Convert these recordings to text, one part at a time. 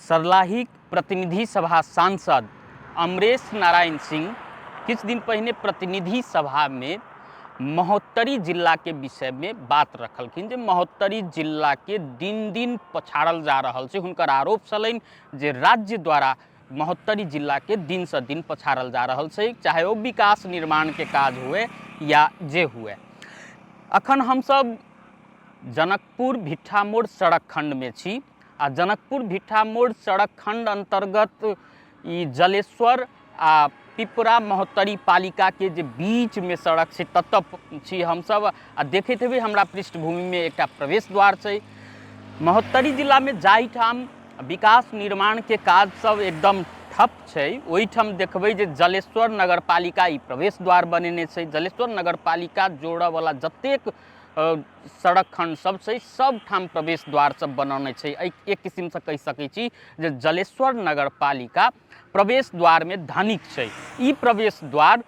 सर्लाही प्रतिनिधि सभा सांसद अमरेश नारायण सिंह किछ दिन पहिने प्रतिनिधि सभा में महोत्तरी जिला के विषय में बात रखलखिन जे महोत्तरी जिला के दिन दिन पछाड़ल जा रहल छै। हुनकर आरोप छलनि जे राज्य द्वारा महोत्तरी जिला के दिन से दिन पछाड़ल जा रहल छै, चाहे वो विकास निर्माण के काज हुए या जे हुए। अखन हम सब जनकपुर भिट्ठा मोड़ सड़क खंड में छी आ जनकपुर भिट्ठा मोड़ सड़क खंड अंतर्गत ई जलेश्वर आ पिपरा महोत्तरी पालिका के जे बीच में सड़क छै ततऽ छी हम सब आ देखैत हेबै हमरा पृष्ठभूमि में एकटा प्रवेश द्वार छै। महोत्तरी जिला में जाहिठाम विकास निर्माण के काज सब एकदम ठप छै, ओहिठाम देखबै जे जलेश्वर नगर पालिका ई प्रवेश द्वार बनेने छै। जलेश्वर नगर पालिका जोड़ऽ वाला जतेक सड़क खंड सब छै सब ठाम प्रवेश द्वार सब बनौने छै। एक किस्म से कहि सकै छी जे जलेश्वर नगर पालिका प्रवेश द्वार में धनिक छै। ई प्रवेश द्वार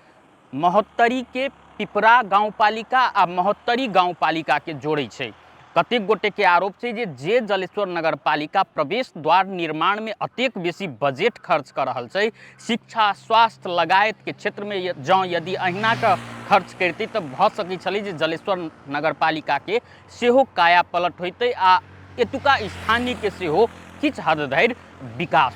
महोत्तरी के पिपरा गाँव पालिका आ महोत्तरी गाँव पालिका के जोड़ै छै। कतेक गोटे के आरोप छै जे जलेश्वर नगर पालिका प्रवेश द्वार निर्माण में अतेक बेसी बजट खर्च कर रहल छै, शिक्षा स्वास्थ्य लगायत के क्षेत्र में जँ यदि अहिना के खर्च करते तो भऽ सकै छलै जे जलेश्वर नगर पालिका के सेहो काया पलट होइतै आ एतुका स्थानीय के सेहो किछु हद धरि विकास